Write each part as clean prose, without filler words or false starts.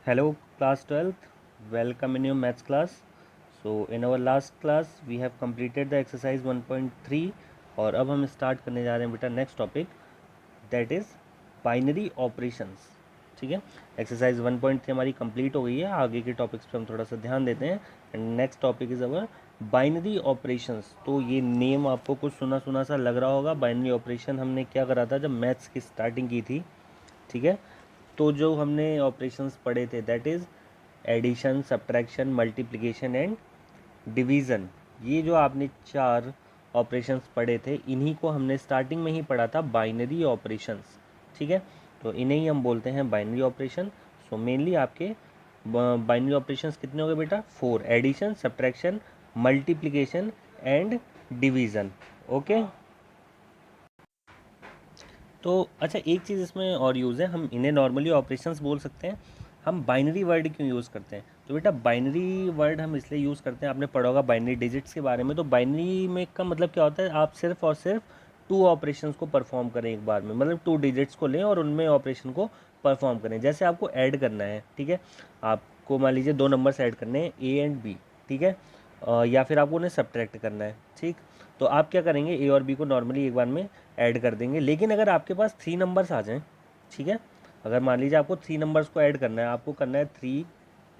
Hello, class 12th. Welcome in your maths class. So, in our last class, we have completed the exercise 1.3 और अब हम start करने जा रहे हैं बेटा next topic that is binary operations. ठीक है, एक्सरसाइज 1.3 हमारी कंप्लीट हो गई है. आगे के टॉपिक्स पे हम थोड़ा सा ध्यान देते हैं. And next topic is our binary operations. तो ये नेम आपको कुछ सुना सुना सा लग रहा होगा. बाइनरी ऑपरेशन हमने क्या करा था जब मैथ्स की स्टार्टिंग की थी. ठीक है, तो जो हमने ऑपरेशंस पढ़े थे that is addition, subtraction, multiplication and division. ये जो आपने चार ऑपरेशंस पढ़े थे इन्हीं को हमने स्टार्टिंग में ही पढ़ा था बाइनरी ऑपरेशंस. ठीक है, तो इन्हें ही हम बोलते हैं बाइनरी ऑपरेशन. सो मेनली आपके बाइनरी ऑपरेशंस कितने हो गए बेटा? 4. Addition, subtraction, multiplication and division. Okay, तो अच्छा एक चीज़ इसमें और यूज़ है. हम इन्हें नॉर्मली ऑपरेशंस बोल सकते हैं. हम बाइनरी वर्ड क्यों यूज़ करते हैं? तो बेटा बाइनरी वर्ड हम इसलिए यूज़ करते हैं, आपने पढ़ा होगा बाइनरी डिजिट्स के बारे में. तो बाइनरी में का मतलब क्या होता है? आप सिर्फ और सिर्फ टू ऑपरेशंस को परफॉर्म करें एक बार में. मतलब टू डिजिट्स को लें और उनमें ऑपरेशन को परफॉर्म करें. जैसे आपको ऐड करना है, ठीक है, आपको मान लीजिए दो नंबर्स ऐड करने हैं ए एंड बी. ठीक है, या फिर आपको उन्हें सब्ट्रैक्ट करना है. ठीक, तो आप क्या करेंगे? ए और बी को नॉर्मली एक बार में ऐड कर देंगे. लेकिन अगर आपके पास थ्री नंबर्स आ जाएं, ठीक है, अगर मान लीजिए आपको थ्री नंबर्स को ऐड करना है, आपको करना है 3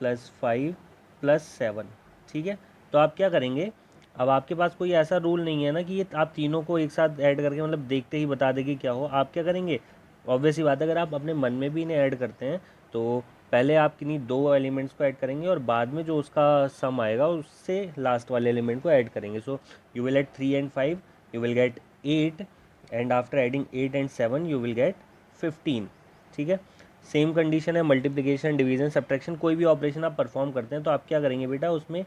+ 5 + 7. ठीक है, तो आप क्या करेंगे? अब आपके पास कोई ऐसा रूल नहीं है ना कि ये आप तीनों को एक साथ ऐड करके मतलब देखते ही बता देगी क्या हो. आप क्या करेंगे? ऑब्वियस ही बात है, अगर आप अपने मन में भी इन्हें ऐड करते हैं तो पहले आप किन्हीं दो एलिमेंट्स को ऐड करेंगे और बाद में जो उसका सम आएगा उससे लास्ट वाले एलिमेंट को ऐड करेंगे. सो you will add 3 and 5, you will gate 8, and after adding 8 and 7 you will gate 15. ठीक है, सेम कंडीशन है मल्टीप्लिकेशन, डिवीजन, सब्ट्रैक्शन. कोई भी ऑपरेशन आप परफॉर्म करते हैं तो आप क्या करेंगे बेटा? उसमें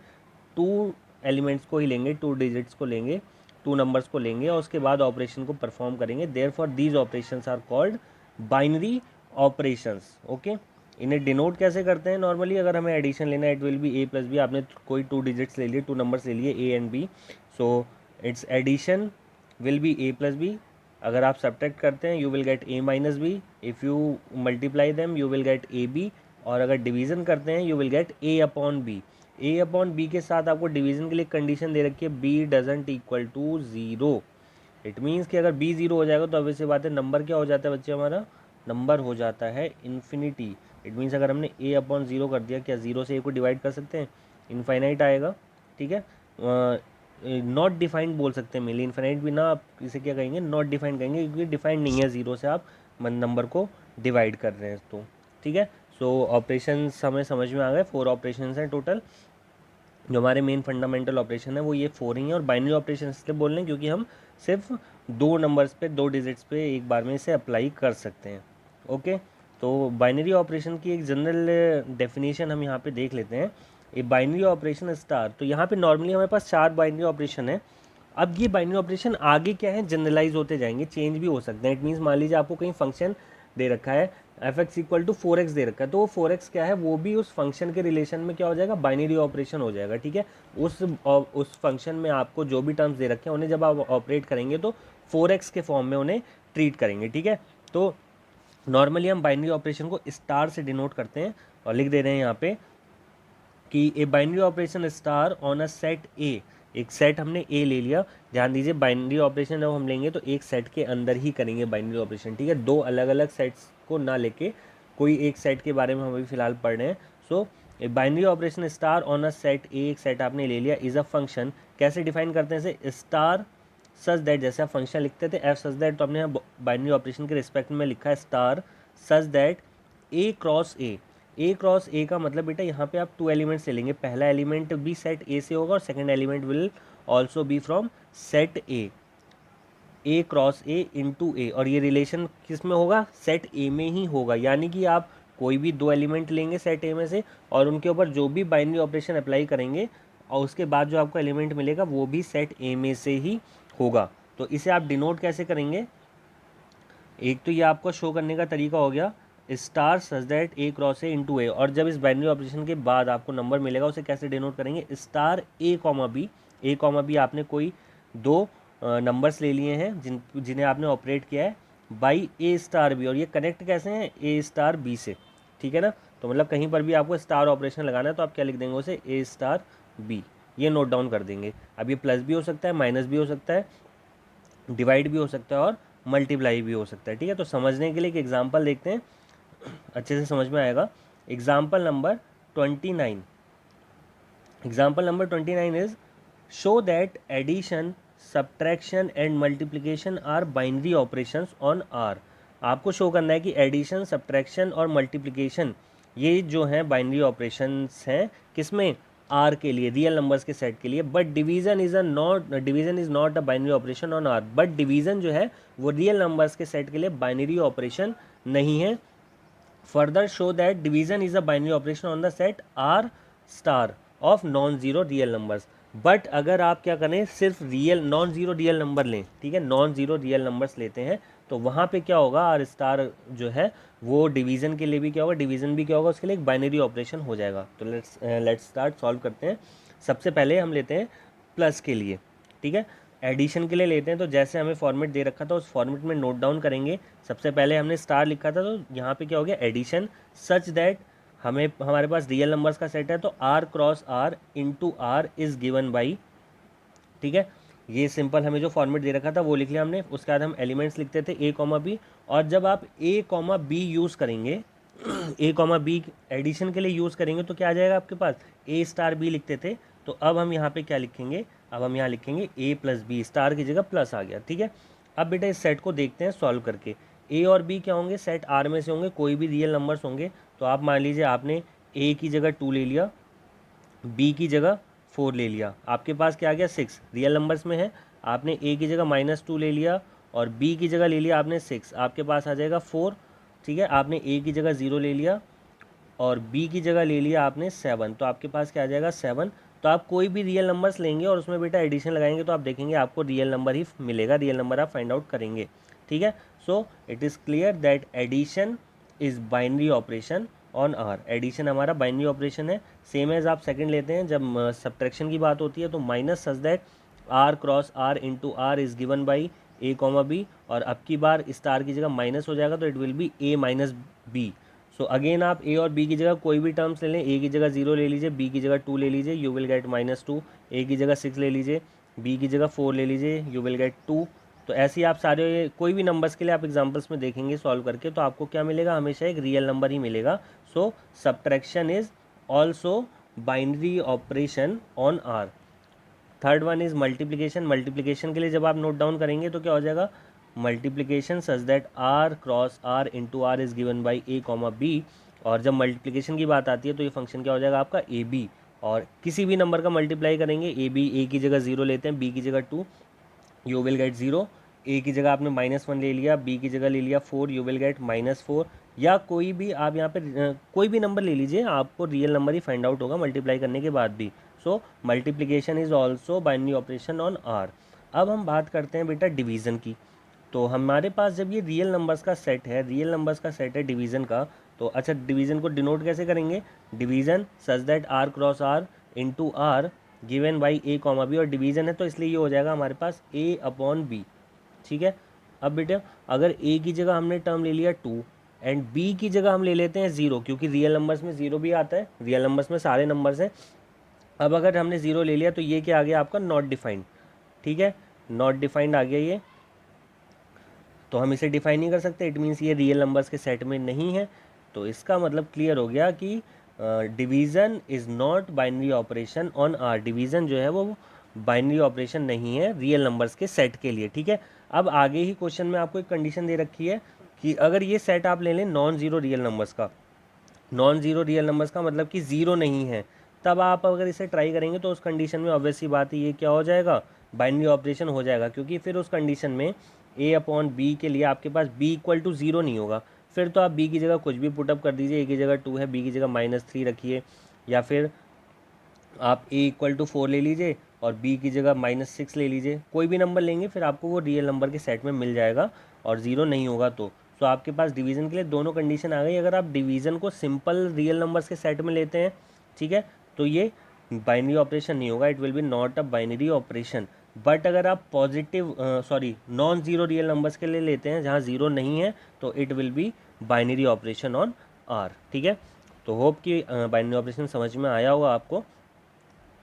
टू एलिमेंट्स को ही लेंगे, टू डिजिट्स को लेंगे, टू नंबर्स को लेंगे और उसके बाद ऑपरेशन को परफॉर्म करेंगे. Therefore these operations are called binary operations. Okay, इन्हें डिनोट कैसे करते हैं? नॉर्मली अगर हमें एडिशन लेना है it will be a + b. आपने कोई टू डिजिट्स ले लिए, टू नंबर्स ले लिए a and b. So its addition will be a + b. अगर आप सब्ट्रैक्ट करते हैं you will get a - b. If you multiply them you will get ab. और अगर डिवीज़न करते हैं you will gate a/b. a/b के साथ आपको डिवीज़न के लिए कंडीशन दे रखी है b doesn't equal to 0. It means कि अगर b 0 हो जाएगा तो ऑब्वियस सी बात है नंबर क्या हो जाता है बच्चे? हमारा नंबर हो जाता है इन्फिनिटी. इट मीन्स अगर हमने a/0 कर दिया, क्या 0 से a को डिवाइड कर सकते हैं? इनफाइनाइट आएगा. ठीक है, नॉट डिफाइंड बोल सकते हैं मेनली. इनफाइनाइट भी ना, आप इसे क्या कहेंगे? नॉट डिफाइंड कहेंगे, क्योंकि डिफाइंड नहीं है. 0 से आप नंबर को डिवाइड कर रहे हैं तो. ठीक है, सो ऑपरेशन हमें समझ में आ गए. 4 ऑपरेशन हैं टोटल. जो हमारे मेन फंडामेंटल ऑपरेशन है वो ये 4 ही हैं. और बाइनरी ऑपरेशन इसलिए बोल रहे हैं क्योंकि हम सिर्फ दो नंबर्स पे, दो डिजिट्स पे एक बार में इसे अप्लाई कर सकते हैं. ओके, तो बाइनरी ऑपरेशन की एक जनरल डेफिनेशन हम यहाँ पे देख लेते हैं. ए बाइनरी ऑपरेशन स्टार. तो यहाँ पे नॉर्मली हमारे पास चार बाइनरी ऑपरेशन है. अब ये बाइनरी ऑपरेशन आगे क्या है? जनरलाइज होते जाएंगे, चेंज भी हो सकते हैं. इट मीन्स मान लीजिए आपको कहीं फंक्शन दे रखा है f(x = 4x) दे रखा है, तो वो 4x क्या है? वो भी उस फंक्शन के रिलेशन में क्या हो जाएगा? बाइनरी ऑपरेशन हो जाएगा. ठीक है, उस फंक्शन में आपको जो भी टर्म्स दे रखे हैं उन्हें जब आप ऑपरेट करेंगे तो 4x के फॉर्म में उन्हें ट्रीट करेंगे. ठीक है, तो नॉर्मली हम बाइनरी ऑपरेशन को स्टार से डिनोट करते हैं और लिख दे रहे हैं यहाँ पे कि ए binary operation star on a set A. एक सेट हमने ए ले लिया. ध्यान दीजिए, बाइनरी ऑपरेशन जब हम लेंगे तो एक सेट के अंदर ही करेंगे बाइनरी ऑपरेशन. ठीक है, दो अलग अलग सेट्स को ना लेके कोई एक सेट के बारे में हम अभी फिलहाल पढ़ रहे हैं. So a binary operation star on a set A, एक सेट आपने ले लिया, इज़ अ फंक्शन. कैसे डिफाइन करते हैं इसे? स्टार सच दैट, जैसे आप फंक्शन लिखते थे एफ सच दैट, तो हमने बाइनरी ऑपरेशन के रिस्पेक्ट में लिखा है star such that A cross ए का मतलब बेटा यहाँ पे आप टू एलिमेंट्स ले लेंगे. पहला एलिमेंट भी सेट ए से होगा और second element will also be from set A cross A into A. और ये रिलेशन किस में होगा? सेट ए में ही होगा. यानी कि आप कोई भी दो एलिमेंट लेंगे सेट ए में से और उनके ऊपर जो भी बाइनरी ऑपरेशन अप्लाई करेंगे और उसके बाद जो आपको एलिमेंट मिलेगा वो भी सेट ए में से ही होगा. तो इसे आप डिनोट कैसे करेंगे? एक तो ये आपको शो करने का तरीका हो गया star such that a cross a into A. और जब इस बाइनरी ऑपरेशन के बाद आपको नंबर मिलेगा उसे कैसे डिनोट करेंगे? स्टार a,b आपने कोई दो नंबर्स ले लिए हैं जिन्हें आपने ऑपरेट किया है बाई a स्टार बी. और ये कनेक्ट कैसे हैं? a स्टार बी से. ठीक है ना, तो मतलब कहीं पर भी आपको स्टार ऑपरेशन लगाना है तो आप क्या लिख देंगे उसे, ए स्टार बी, ये नोट डाउन कर देंगे। अब ये प्लस भी हो सकता है, माइनस भी हो सकता है, डिवाइड भी हो सकता है और मल्टीप्लाई भी हो सकता है। ठीक है, तो समझने के लिए एक एग्जांपल देखते हैं, अच्छे से समझ में आएगा। Example number 29, example number 29 is show that addition, subtraction and multiplication are binary operations on R. आपको शो करना है कि एडिशन, सब्ट्रैक्शन और मल्टीप्लिकेशन ये जो हैं बाइनरी ऑपरेशंस हैं किसमें, आर के लिए, रियल नंबर्स के सेट के लिए। But division is not a binary operation on R, but division जो है वो रियल नंबर्स के सेट के लिए बाइनरी ऑपरेशन नहीं है। Further show that division is a binary operation on the set R star of non zero real numbers. But अगर आप क्या करें, सिर्फ real non zero real number लें, ठीक है, नॉन जीरो रियल नंबर्स लेते हैं, तो वहाँ पे क्या होगा, आर स्टार जो है वो डिवीजन के लिए भी क्या होगा, डिवीजन भी क्या होगा उसके लिए, एक बाइनरी ऑपरेशन हो जाएगा। तो लेट्स स्टार्ट सॉल्व करते हैं। सबसे पहले हम लेते हैं प्लस के लिए, ठीक है, एडिशन के लिए लेते हैं। तो जैसे हमें फॉर्मेट दे रखा था उस फॉर्मेट में नोट डाउन करेंगे। सबसे पहले हमने स्टार लिखा था, तो यहाँ पे क्या हो गया, एडिशन सच दैट हमारे पास रियल नंबर्स का सेट है, तो R cross R into R is given by, ठीक है, ये सिंपल हमें जो फॉर्मेट दे रखा था वो लिख लिया हमने। उसके बाद हम एलिमेंट्स लिखते थे ए कॉमा बी, और जब आप ए कॉमा बी यूज़ करेंगे ए कॉमा बी एडिशन के लिए यूज़ करेंगे तो क्या आ जाएगा आपके पास, ए स्टार बी लिखते थे। तो अब हम यहाँ पे क्या लिखेंगे, अब हम यहाँ लिखेंगे ए प्लस बी, स्टार की जगह प्लस आ गया। ठीक है, अब बेटा इस सेट को देखते हैं सॉल्व करके। ए और बी क्या होंगे, सेट आर में से होंगे, कोई भी रियल नंबर्स होंगे। तो आप मान लीजिए आपने ए की जगह 2 ले लिया, बी की जगह 4 ले लिया, आपके पास क्या आ गया 6 रियल नंबर्स में है। आपने ए की जगह -2 ले लिया और बी की जगह ले लिया आपने 6, आपके पास आ जाएगा 4। ठीक है, आपने ए की जगह 0 ले लिया और बी की जगह ले लिया आपने 7, तो आपके पास क्या आ जाएगा 7। तो आप कोई भी रियल नंबर्स लेंगे और उसमें बेटा एडिशन लगाएंगे तो आप देखेंगे आपको रियल नंबर ही मिलेगा, रियल नंबर आप फाइंड आउट करेंगे। ठीक है, so it is clear that addition is binary operation on R. Addition हमारा बाइनरी ऑपरेशन है। सेम एज आप सेकंड लेते हैं, जब सब्ट्रैक्शन की बात होती है तो minus such that R cross R into R is given by A comma b, और अब की बार स्टार की जगह माइनस हो जाएगा तो it will be a minus b. So again आप ए और बी की जगह कोई भी टर्म्स ले लें, ए की जगह 0 ले लीजिए, बी की जगह 2 ले लीजिए, यू विल गेट -2। ए की जगह 6 ले लीजिए, बी की जगह 4 ले लीजिए, यू विल गेट 2। तो ऐसे ही आप सारे कोई भी नंबर्स के लिए आप एग्जांपल्स में देखेंगे सॉल्व करके तो आपको क्या मिलेगा, हमेशा एक रियल नंबर ही मिलेगा। So subtraction is also binary operation on R. Third one is multiplication. Multiplication के लिए जब आप नोट डाउन करेंगे तो क्या हो जाएगा, multiplication such that R cross R into R is given by A comma b. और जब मल्टीप्लिकेशन की बात आती है तो ये फंक्शन क्या हो जाएगा आपका ए बी, और किसी भी नंबर का मल्टीप्लाई करेंगे ए बी, ए की जगह 0 लेते हैं, बी की जगह 2, यू विल गेट 0। ए की जगह आपने -1 ले लिया, बी की जगह ले लिया 4, यू विल गेट -4। या कोई भी आप यहाँ पे कोई भी नंबर ले लीजिए, आपको रियल नंबर ही फाइंड आउट होगा मल्टीप्लाई करने के बाद भी। So multiplication is also binary operation on R. अब हम बात करते हैं बेटा डिवीज़न की। तो हमारे पास जब ये रियल नंबर्स का सेट है, रियल नंबर्स का सेट है डिवीज़न का, तो अच्छा डिवीज़न को डिनोट कैसे करेंगे, division such that R cross R into R given by A comma b, और डिवीज़न है तो इसलिए ये हो जाएगा हमारे पास ए अपॉन बी। ठीक है, अब बेटा अगर ए की जगह हमने टर्म ले लिया 2 एंड बी की जगह हम ले लेते हैं 0, क्योंकि रियल नंबर्स में 0 भी आता है, रियल नंबर्स में सारे नंबर्स हैं। अब अगर हमने 0 ले लिया तो ये क्या आ गया आपका, नॉट डिफाइंड। ठीक है, नॉट डिफाइंड आ गया ये, तो हम इसे डिफाइन नहीं कर सकते, इट मीन्स ये रियल नंबर्स के सेट में नहीं है। तो इसका मतलब क्लियर हो गया कि division is not binary operation on R. Division जो है वो बाइनरी ऑपरेशन नहीं है रियल नंबर्स के सेट के लिए। ठीक है, अब आगे ही क्वेश्चन में आपको एक कंडीशन दे रखी है कि अगर ये सेट आप ले लें नॉन ज़ीरो रियल नंबर्स का, नॉन ज़ीरो रियल नंबर्स का मतलब कि ज़ीरो नहीं है, तब आप अगर इसे ट्राई करेंगे तो उस कंडीशन में ऑब्वियस सी बात है ये क्या हो जाएगा, बाइनरी ऑपरेशन हो जाएगा। क्योंकि फिर उस कंडीशन में ए अपॉन बी के लिए आपके पास बी इक्वल टू 0 नहीं होगा। फिर तो आप बी की जगह कुछ भी पुटअप कर दीजिए, ए की जगह 2 है, बी की जगह -3 रखिए, या फिर आप ए इक्वल टू 4 ले लीजिए और बी की जगह -6 ले लीजिए, कोई भी नंबर लेंगे फिर आपको वो रियल नंबर के सेट में मिल जाएगा और 0 नहीं होगा। तो आपके पास डिवीज़न के लिए दोनों कंडीशन आ गई। अगर आप डिवीज़न को सिंपल रियल नंबर्स के सेट में लेते हैं, ठीक है, तो ये बाइनरी ऑपरेशन नहीं होगा, it will be not a binary operation. But अगर आप positive non zero real numbers के लिए लेते हैं जहाँ 0 नहीं है, तो it will be binary operation on R. ठीक है, तो होप कि बाइनरी ऑपरेशन समझ में आया होगा आपको।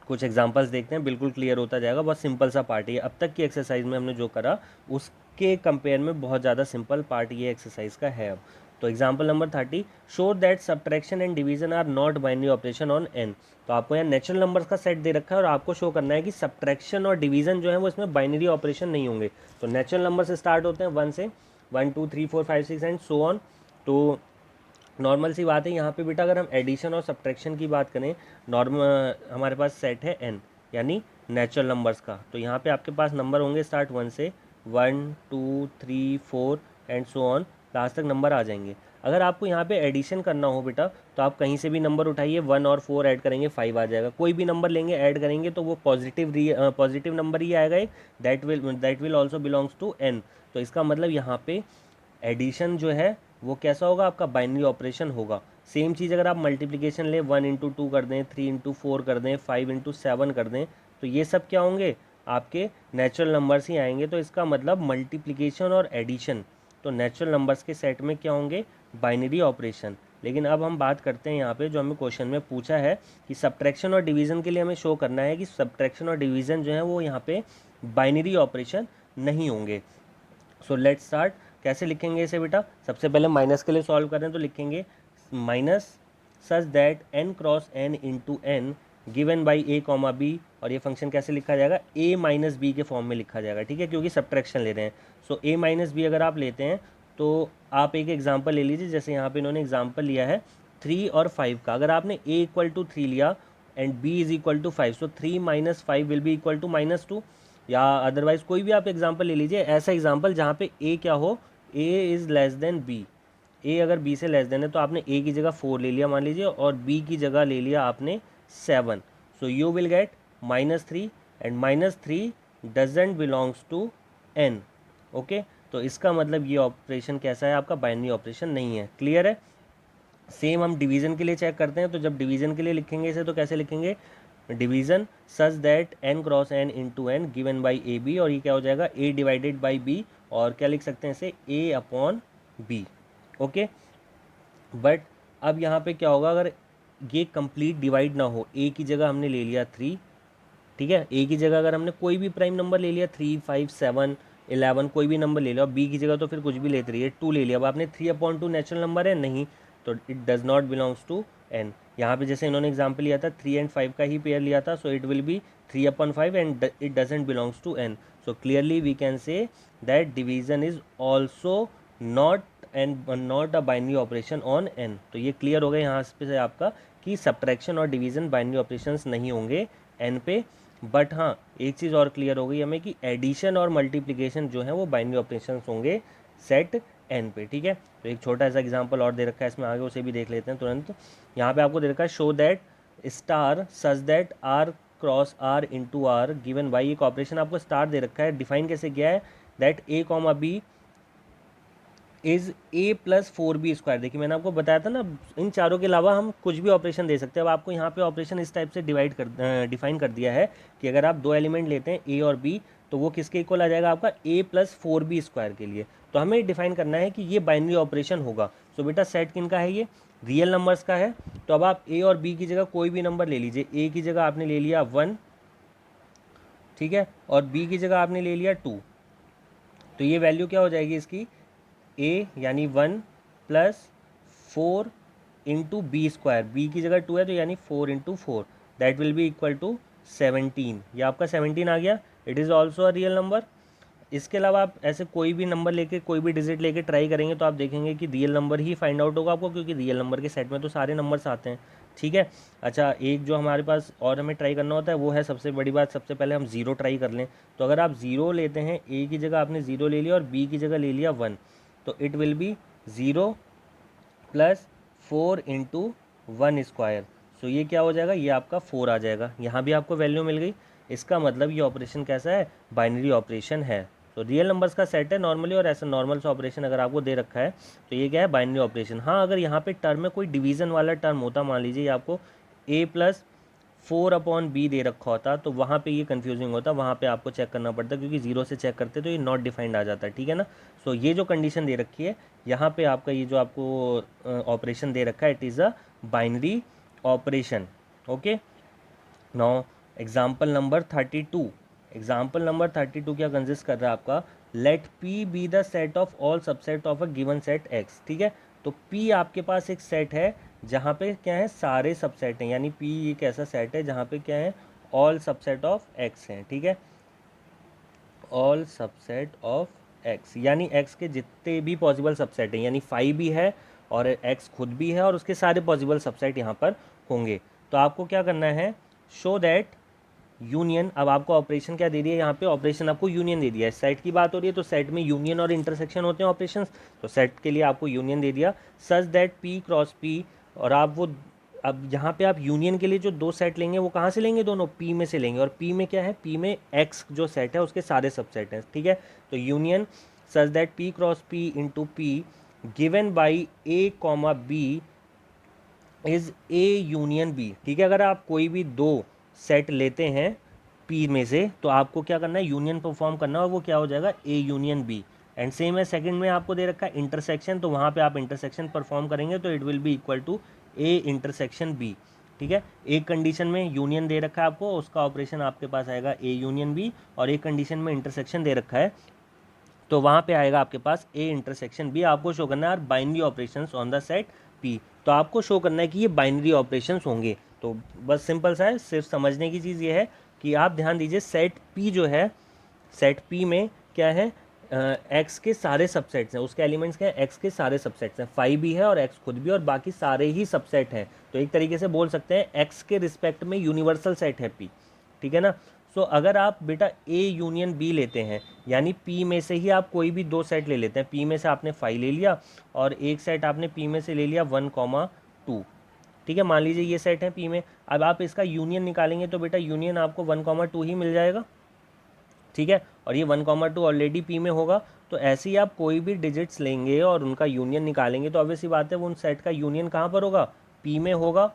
कुछ एग्जांपल्स देखते हैं, बिल्कुल क्लियर होता जाएगा। बहुत सिंपल सा पार्ट है, अब तक की एक्सरसाइज में हमने जो करा उसके कंपेयर में बहुत ज़्यादा सिंपल पार्ट ये एक्सरसाइज का है अब। तो example number 30, show that subtraction and division are not binary operation on N. तो आपको यहाँ नेचुरल नंबर्स का सेट दे रखा है और आपको शो करना है कि सब्ट्रैक्शन और डिवीजन जो है वो इसमें बाइनरी ऑपरेशन नहीं होंगे। तो नेचुरल नंबर से स्टार्ट होते हैं 1 से, 1 2 3 4 5 6 एंड सो ऑन। तो नॉर्मल सी बात है यहाँ पे बेटा, अगर हम एडिशन और सब्ट्रैक्शन की बात करें, नॉर्मल हमारे पास सेट है n, यानी नेचुरल नंबर्स का। तो यहाँ पे आपके पास नंबर होंगे स्टार्ट 1 से, 1 2 3 4 एंड सो ऑन, लास्ट तक नंबर आ जाएंगे। अगर आपको यहाँ पे एडिशन करना हो बेटा, तो आप कहीं से भी नंबर उठाइए, 1 और 4 ऐड करेंगे 5 आ जाएगा। कोई भी नंबर लेंगे ऐड करेंगे तो वो पॉजिटिव नंबर ही आएगा एक, that will also belongs to n। तो इसका मतलब यहाँ पे एडिशन जो है वो कैसा होगा, आपका बाइनरी ऑपरेशन होगा। सेम चीज़ अगर आप मल्टीप्लिकेशन ले, 1 इंटू 2 कर दें, 3 इंटू 4 कर दें, 5 इंटू 7 कर दें, तो ये सब क्या होंगे, आपके नेचुरल नंबर्स ही आएंगे। तो इसका मतलब मल्टीप्लिकेशन और एडिशन तो नेचुरल नंबर्स के सेट में क्या होंगे, बाइनरी ऑपरेशन। लेकिन अब हम बात करते हैं यहाँ पे जो हमें क्वेश्चन में पूछा है कि सब्ट्रैक्शन और डिवीज़न के लिए हमें शो करना है कि सब्ट्रैक्शन और डिवीज़न जो है वो यहाँ पे बाइनरी ऑपरेशन नहीं होंगे। So let's start. कैसे लिखेंगे इसे बेटा, सबसे पहले माइनस के लिए सॉल्व करें तो लिखेंगे minus such that n cross n into N given by a comma b, और ये फंक्शन कैसे लिखा जाएगा, a माइनस बी के फॉर्म में लिखा जाएगा, ठीक है, क्योंकि सब्ट्रैक्शन ले रहे हैं। सो a माइनस बी अगर आप लेते हैं तो आप एक एग्जांपल ले लीजिए, जैसे यहाँ पे इन्होंने एग्जांपल लिया है 3 और 5 का। अगर आपने a इक्वल टू 3 लिया and b is equal to 5, so 3 minus 5 will be equal to -2, या अदरवाइज कोई भी आप एग्जांपल ले लीजिए, ऐसा एग्जांपल जहाँ पे a क्या हो, a is less than b। a अगर b से लेस देन है तो आपने a की जगह 4 ले लिया मान लीजिए, और b की जगह ले लिया आपने 7। So you will get -3 and -3 doesn't belongs to n। Okay, तो इसका मतलब ये ऑपरेशन कैसा है, आपका बाइनरी ऑपरेशन नहीं है। क्लियर है। सेम हम डिवीज़न के लिए चेक करते हैं, तो जब डिवीज़न के लिए लिखेंगे इसे तो कैसे लिखेंगे, division such that n cross n into N given by a b, और ये क्या हो जाएगा a डिवाइडेड बाई b, और क्या लिख सकते हैं इसे a upon b। Okay, but अब यहाँ पे क्या होगा, अगर ये कंप्लीट डिवाइड ना हो, a की जगह हमने ले लिया 3, ठीक है, a की जगह अगर हमने कोई भी प्राइम नंबर ले लिया 3 5 7 11 कोई भी नंबर ले लिया, और b की जगह तो फिर कुछ भी लेते रहिए, 2 ले लिया, अब आपने 3/2 नेचुरल नंबर है नहीं, तो it does not belongs to n। यहाँ पे जैसे इन्होंने एग्जाम्पल लिया था 3 एंड 5 का ही पेयर लिया था, so it will be 3/5 and it doesn't belongs to n। So clearly we can say that division is also not and not a binary operation on n। तो ये क्लियर हो गया यहाँ पे से आपका कि सब्ट्रैक्शन और डिवीजन बाइनरी ऑपरेशंस नहीं होंगे n पे। बट हाँ, एक चीज़ और क्लियर हो गई हमें कि एडिशन और मल्टीप्लिकेशन जो है वो बाइनरी ऑपरेशंस होंगे सेट n पे, ठीक है। तो एक छोटा सा एग्जांपल और दे रखा है इसमें, आगे उसे भी देख लेते हैं तुरंत। यहाँ पे आपको दे रखा है show that star such that r cross r into R given by, एक ऑपरेशन आपको स्टार दे रखा है, डिफाइन कैसे किया है, that a comma b is a plus 4b square. देखिए मैंने आपको बताया था ना, इन चारों के अलावा हम कुछ भी ऑपरेशन दे सकते हैं। अब आपको यहाँ पे ऑपरेशन इस टाइप से डिफाइन कर दिया है कि अगर आप दो एलिमेंट लेते हैं a और b, तो वो किसके इक्वल आ जाएगा, आपका a प्लस 4b स्क्वायर के लिए। तो हमें डिफाइन करना है कि ये बाइनरी ऑपरेशन होगा। सो बेटा सेट किन का है, ये रियल नंबर्स का है। तो अब आप a और b की जगह कोई भी नंबर ले लीजिए, a की जगह आपने ले लिया 1, ठीक है, और b की जगह आपने ले लिया 2, तो ये वैल्यू क्या हो जाएगी इसकी, a यानी 1 plus 4 into b square, b की जगह 2 है तो यानी 4 into 4, that will be equal to 17। ये आपका 17 आ गया, it is also a real number. इसके अलावा आप ऐसे कोई भी नंबर लेके, कोई भी डिजिट लेके ट्राई करेंगे तो आप देखेंगे कि रियल नंबर ही फाइंड आउट होगा आपको, क्योंकि रियल नंबर के सेट में तो सारे नंबर्स आते हैं, ठीक है। अच्छा, एक जो हमारे पास और हमें ट्राई करना होता है वो है सबसे बड़ी बात, सबसे पहले हम ज़ीरो ट्राई कर लें। तो अगर आप ज़ीरो लेते हैं, ए की जगह आपने ज़ीरो ले लिया और बी की जगह ले लिया 1, तो it will be 0 plus 4 into 1 square. So ये क्या हो जाएगा, ये आपका 4 आ जाएगा, यहाँ भी आपको वैल्यू मिल गई। इसका मतलब ये ऑपरेशन कैसा है, बाइनरी ऑपरेशन है। तो रियल नंबर्स का सेट है नॉर्मली, और ऐसा नॉर्मल सा ऑपरेशन अगर आपको दे रखा है तो ये क्या है, बाइनरी ऑपरेशन। हाँ, अगर यहाँ पे टर्म में कोई डिवीज़न वाला टर्म होता, मान लीजिए आपको a प्लस 4/b दे रखा होता तो वहाँ पे ये कंफ्यूजिंग होता, वहाँ पे आपको चेक करना पड़ता, क्योंकि 0 से चेक करते तो ये नॉट डिफाइंड आ जाता, ठीक है ना। सो ये जो कंडीशन दे रखी है यहाँ पे आपका, ये जो आपको ऑपरेशन दे रखा है, it is a binary operation. Okay, now example number 32। Example number 32 क्या कंसिस्ट कर रहा है आपका, let P be the set of all subset of a given set X, ठीक है। तो पी आपके पास एक सेट है जहाँ पे क्या है, सारे सबसेट हैं, यानी पी एक ऐसा सेट है जहाँ पे क्या है, ऑल सबसेट ऑफ एक्स हैं, ठीक है। ऑल सबसेट ऑफ एक्स यानी एक्स के जितने भी पॉसिबल सबसेट हैं, यानी 5 भी है और एक्स खुद भी है और उसके सारे पॉसिबल सबसेट यहाँ पर होंगे। तो आपको क्या करना है, शो दैट यूनियन। अब आपको ऑपरेशन क्या दे दिया, यहाँ पे ऑपरेशन आपको यूनियन दे दिया है, सेट की बात हो रही है तो सेट में यूनियन और इंटरसेक्शन होते हैं ऑपरेशंस, तो सेट के लिए आपको यूनियन दे दिया, सच दैट पी क्रॉस पी। और आप वो, अब यहाँ पे आप यूनियन के लिए जो दो सेट लेंगे वो कहाँ से लेंगे, दोनों पी में से लेंगे, और पी में क्या है, पी में एक्स जो सेट है उसके सारे सबसेट हैं, ठीक है। तो union such that P cross P into P given by A comma B is A union B, ठीक है। अगर आप कोई भी दो सेट लेते हैं पी में से तो आपको क्या करना है, यूनियन परफॉर्म करना है, और वो क्या हो जाएगा, A union B. And same है सेकंड में आपको दे रखा है इंटरसेक्शन, तो वहाँ पे आप इंटरसेक्शन परफॉर्म करेंगे तो it will be equal to A intersection B, ठीक है। एक कंडीशन में यूनियन दे रखा है आपको, उसका ऑपरेशन आपके पास आएगा ए यूनियन बी, और एक कंडीशन में इंटरसेक्शन दे रखा है तो वहाँ पे आएगा आपके पास ए इंटरसेक्शन बी। आपको शो करना है binary operations on the set P, तो आपको शो करना है कि ये बाइनरी ऑपरेशंस होंगे। तो बस सिंपल सा है, सिर्फ समझने की चीज़ ये है कि आप ध्यान दीजिए, सेट पी जो है, सेट पी में क्या है, एक्स के सारे सबसेट्स हैं, उसके एलिमेंट्स क्या है, एक्स के सारे सबसेट्स हैं, 5 भी है और एक्स खुद भी, और बाकी सारे ही सबसेट हैं। तो एक तरीके से बोल सकते हैं एक्स के रिस्पेक्ट में यूनिवर्सल सेट है पी, ठीक है ना। सो अगर आप बेटा ए यूनियन बी लेते हैं, यानी पी में से ही आप कोई भी दो सेट ले लेते हैं, पी में से आपने 5 ले लिया और एक सेट आपने पी में से ले लिया 1,2, ठीक है। मान लीजिए ये सेट है पी में, अब आप इसका यूनियन निकालेंगे तो बेटा यूनियन आपको 1,2 ही मिल जाएगा, ठीक है। और ये 1,2 ऑलरेडी पी में होगा, तो ऐसे ही आप कोई भी डिजिट्स लेंगे और उनका यूनियन निकालेंगे तो ऑब्वियस सी बात है वो उन सेट का यूनियन कहाँ पर होगा, पी में होगा।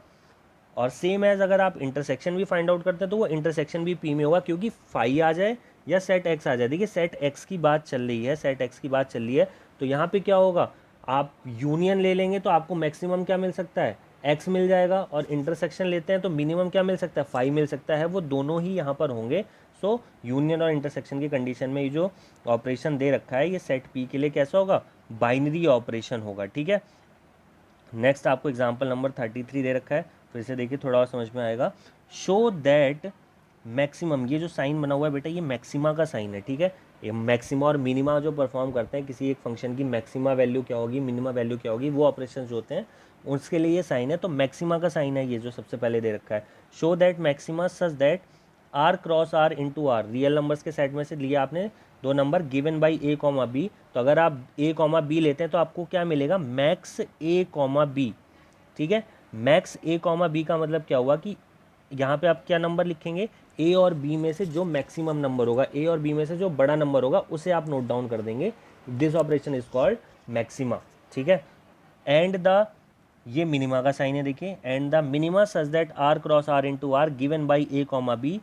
और सेम एज अगर आप इंटरसेक्शन भी फाइंड आउट करते हैं तो वो इंटरसेक्शन भी पी में होगा, क्योंकि फाई आ जाए या सेट एक्स आ जाए। देखिए सेट एक्स की बात चल रही है, सेट एक्स की बात चल रही है, तो यहाँ पे क्या होगा, आप यूनियन ले लेंगे तो आपको मैक्सिमम क्या मिल सकता है, एक्स मिल जाएगा, और इंटरसेक्शन लेते हैं तो मिनिमम क्या मिल सकता है, फाइव मिल सकता है, वो दोनों ही यहाँ पर होंगे। सो यूनियन और इंटरसेक्शन की कंडीशन में ये जो ऑपरेशन दे रखा है ये सेट पी के लिए कैसा होगा, बाइनरी ऑपरेशन होगा, ठीक है। नेक्स्ट आपको एग्जाम्पल नंबर 33 दे रखा है, फिर से देखिए थोड़ा और समझ में आएगा। शो दैट मैक्सिमम, ये जो साइन बना हुआ है बेटा ये मैक्सिमा का साइन है, ठीक है। ये मैक्सिमा और मिनिमा जो परफॉर्म करते हैं किसी एक फंक्शन की, मैक्सिमा वैल्यू क्या होगी, मिनिमा वैल्यू क्या होगी, वो ऑपरेशन जो होते हैं उसके लिए ये साइन है। तो मैक्सिमा का साइन है ये जो सबसे पहले दे रखा है। Show that maxima such that R cross R into R, real numbers के सेट में से लिया आपने दो number given by A comma b, तो अगर आप ए कॉमा बी लेते हैं तो आपको क्या मिलेगा, मैक्स ए कॉमा बी, ठीक है। मैक्स ए कॉमा बी का मतलब क्या हुआ कि यहाँ पे आप क्या नंबर लिखेंगे, ए और बी में से जो मैक्सिमम नंबर होगा, ए और बी में से जो बड़ा नंबर होगा उसे आप नोट डाउन कर देंगे। This operation is called maxima, ठीक है। एंड द, ये मिनिमा का साइन है देखिए, and the minima such that R cross R into R given by A comma b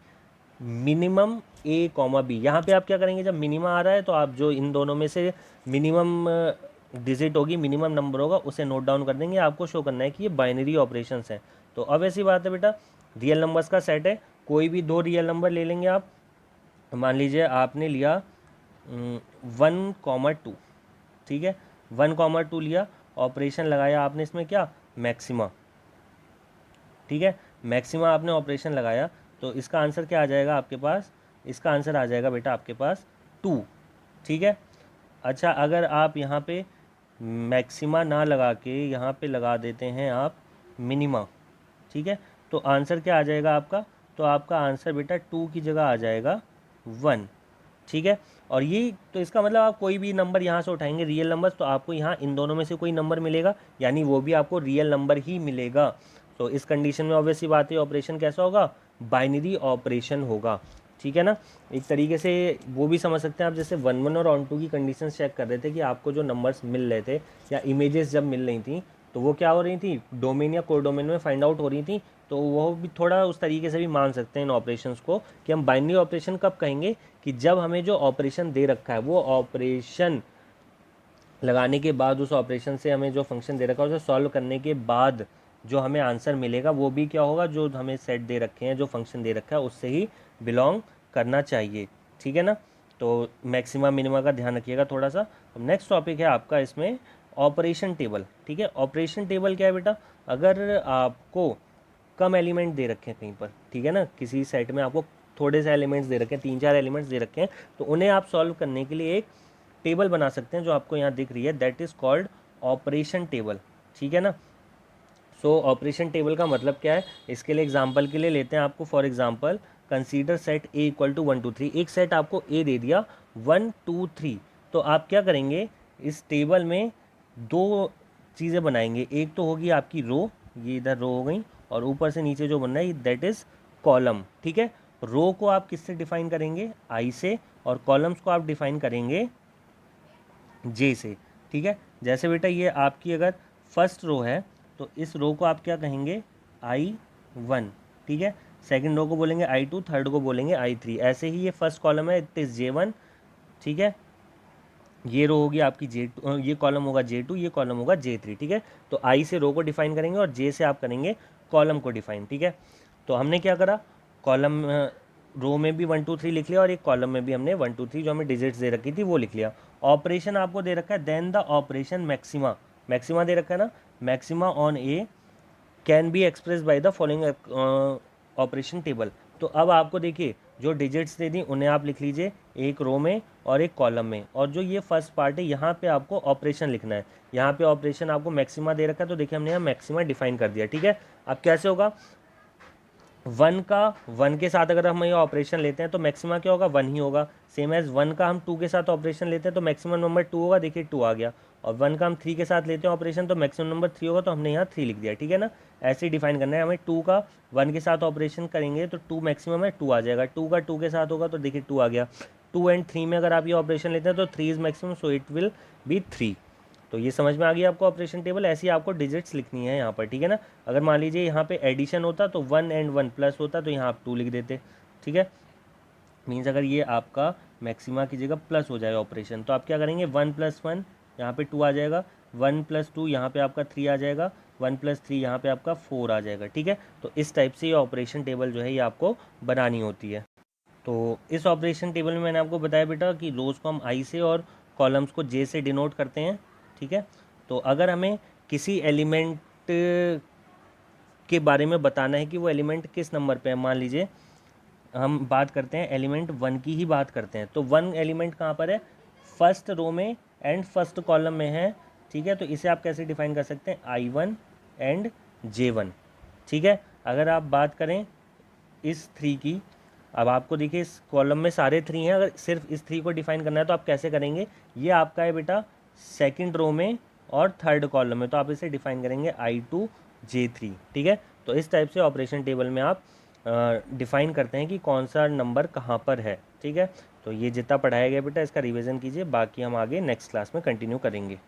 minimum a comma b. यहाँ पे आप क्या करेंगे, जब मिनिमा आ रहा है तो आप जो इन दोनों में से मिनिमम डिजिट होगी, मिनिमम नंबर होगा उसे नोट डाउन कर देंगे। आपको शो करना है कि ये बाइनरी ऑपरेशंस हैं। तो अब ऐसी बात है बेटा, रियल नंबर्स का सेट है, कोई भी दो रियल नंबर ले लेंगे आप, मान लीजिए आपने लिया 1,2, ठीक है, 1,2 लिया, ऑपरेशन लगाया आपने इसमें क्या, मैक्सिमा, ठीक है। मैक्सिमा आपने ऑपरेशन लगाया तो इसका आंसर क्या आ जाएगा आपके पास, इसका आंसर आ जाएगा बेटा आपके पास 2, ठीक है। अच्छा अगर आप यहाँ पे मैक्सिमा ना लगा के यहाँ पे लगा देते हैं आप मिनिमा, ठीक है, तो आंसर क्या आ जाएगा आपका, तो आपका आंसर बेटा 2 की जगह आ जाएगा 1, ठीक है। और ये तो इसका मतलब आप कोई भी नंबर यहाँ से उठाएंगे रियल नंबर, तो आपको यहाँ इन दोनों में से कोई नंबर मिलेगा, यानी वो भी आपको रियल नंबर ही मिलेगा। तो इस कंडीशन में ऑब्वियसली बात है ऑपरेशन कैसा होगा, बाइनरी ऑपरेशन होगा, ठीक है ना। एक तरीके से वो भी समझ सकते हैं आप, जैसे 1,1 और ऑन 2 की कंडीशन चेक कर रहे थे कि आपको जो नंबर्स मिल रहे थे या इमेजेस जब मिल रही थी तो वो क्या हो रही थी, डोमेन या कोडोमेन में फाइंड आउट हो रही थी। तो वो भी थोड़ा उस तरीके से भी मान सकते हैं इन ऑपरेशंस को, कि हम बाइनरी ऑपरेशन कब कहेंगे, कि जब हमें जो ऑपरेशन दे रखा है वो ऑपरेशन लगाने के बाद, उस ऑपरेशन से हमें जो फंक्शन दे रखा है उसे सॉल्व करने के बाद जो हमें आंसर मिलेगा वो भी क्या होगा, जो हमें सेट दे रखे हैं, जो फंक्शन दे रखा है उससे ही बिलोंग करना चाहिए। ठीक है ना। तो मैक्सिमा मिनिमा का ध्यान रखिएगा थोड़ा सा। अब नेक्स्ट टॉपिक है आपका इसमें ऑपरेशन टेबल। ठीक है, ऑपरेशन टेबल क्या है बेटा, अगर आपको कम एलिमेंट दे रखे हैं कहीं पर, ठीक है ना, किसी सेट में आपको थोड़े से एलिमेंट्स दे रखे हैं, 3-4 एलिमेंट्स दे रखे हैं, तो उन्हें आप सॉल्व करने के लिए एक टेबल बना सकते हैं जो आपको यहाँ दिख रही है, that is called operation table. ठीक है ना। सो ऑपरेशन टेबल का मतलब क्या है, इसके लिए एग्जांपल के लिए लेते हैं आपको, for example consider set A equal to 1 2 3। एक सेट आपको ए दे दिया 1 2 3, तो आप क्या करेंगे, इस टेबल में दो चीज़ें बनाएंगे। एक तो होगी आपकी रो, ये इधर रो हो गई, और ऊपर से नीचे जो बन रहा है दैट इज़ कॉलम। ठीक है, रो को आप किससे डिफाइन करेंगे, आई से, और कॉलम्स को आप डिफाइन करेंगे जे से। ठीक है, जैसे बेटा ये आपकी अगर फर्स्ट रो है तो इस रो को आप क्या कहेंगे, I1। ठीक है, सेकंड रो को बोलेंगे I2, थर्ड को बोलेंगे I3। ऐसे ही ये फर्स्ट कॉलम है, इट इज़ J1। ठीक है, ये रो होगी आपकी J2, ये कॉलम होगा J2, ये कॉलम होगा J3। ठीक है, तो I से रो को डिफाइन करेंगे और J से आप करेंगे कॉलम को डिफाइन। ठीक है, तो हमने क्या करा, कॉलम रो में भी 1 2 3 लिख लिया, और एक कॉलम में भी हमने 1 2 3 जो हमें डिजिट्स दे रखी थी वो लिख लिया। ऑपरेशन आपको दे रखा है, then the operation maxima, maxima दे रखा है ना, maxima on A can be express by the following operation table. तो अब आपको देखिए जो डिजिट्स दे दी उन्हें आप लिख लीजिए एक रो में और एक कॉलम में, और जो ये फर्स्ट पार्ट है यहाँ पे आपको ऑपरेशन लिखना है। यहाँ पे ऑपरेशन आपको मैक्सिमा दे रखा है, तो देखिए हमने यहाँ मैक्सिमा डिफाइन कर दिया। ठीक है, अब कैसे होगा, वन के साथ अगर हम ये ऑपरेशन लेते हैं तो मैक्सिमा क्या होगा, 1 ही होगा। सेम एज 1 का हम 2 के साथ ऑपरेशन लेते हैं तो मैक्सिमम नंबर 2 होगा, देखिए 2 आ गया। और 1 का हम 3 के साथ लेते हैं ऑपरेशन तो मैक्सिमम नंबर 3 होगा, तो हमने यहाँ 3 लिख दिया। ठीक है ना, ऐसे ही डिफाइन करना है हमें। 2 का 1 के साथ ऑपरेशन करेंगे तो 2 मैक्सिमम है, 2 आ जाएगा। 2 का 2 के साथ होगा तो देखिए 2 आ गया। 2 एंड 3 में अगर आप ये ऑपरेशन लेते हैं तो 3 is maximum, so it will B 3। तो ये समझ में आ गया आपको ऑपरेशन टेबल। ऐसी आपको डिजिट्स लिखनी है यहाँ पर। ठीक है ना, अगर मान लीजिए यहाँ पे एडिशन होता तो 1 एंड 1 प्लस होता तो यहाँ आप 2 लिख देते। ठीक है, मीन्स अगर ये आपका मैक्सिमा की जगह प्लस हो जाए ऑपरेशन, तो आप क्या करेंगे, 1 + 1 यहाँ पे 2 आ जाएगा, 1 + 2 यहाँ पे आपका 3 आ जाएगा, 1 + 3 यहाँ पे आपका 4 आ जाएगा। ठीक है, तो इस टाइप से ये ऑपरेशन टेबल जो है ये आपको बनानी होती है। तो इस ऑपरेशन टेबल में मैंने आपको बताया बेटा कि रोज़ को हम आई से और कॉलम्स को जे से डिनोट करते हैं। ठीक है, तो अगर हमें किसी एलिमेंट के बारे में बताना है कि वो एलिमेंट किस नंबर पे है, मान लीजिए हम बात करते हैं एलिमेंट 1 की ही बात करते हैं, तो 1 एलिमेंट कहाँ पर है, फर्स्ट रो में एंड फर्स्ट कॉलम में है। ठीक है, तो इसे आप कैसे डिफाइन कर सकते हैं, I1 एंड J1। ठीक है, अगर आप बात करें इस 3 की, अब आपको देखिए इस कॉलम में सारे 3 हैं, अगर सिर्फ इस 3 को डिफाइन करना है तो आप कैसे करेंगे, ये आपका है बेटा सेकंड रो में और थर्ड कॉलम में, तो आप इसे डिफाइन करेंगे I2 J3। ठीक है, तो इस टाइप से ऑपरेशन टेबल में आप डिफाइन करते हैं कि कौन सा नंबर कहाँ पर है। ठीक है, तो ये जितना पढ़ाया गया बेटा इसका रिवीजन कीजिए, बाकी हम आगे नेक्स्ट क्लास में कंटिन्यू करेंगे।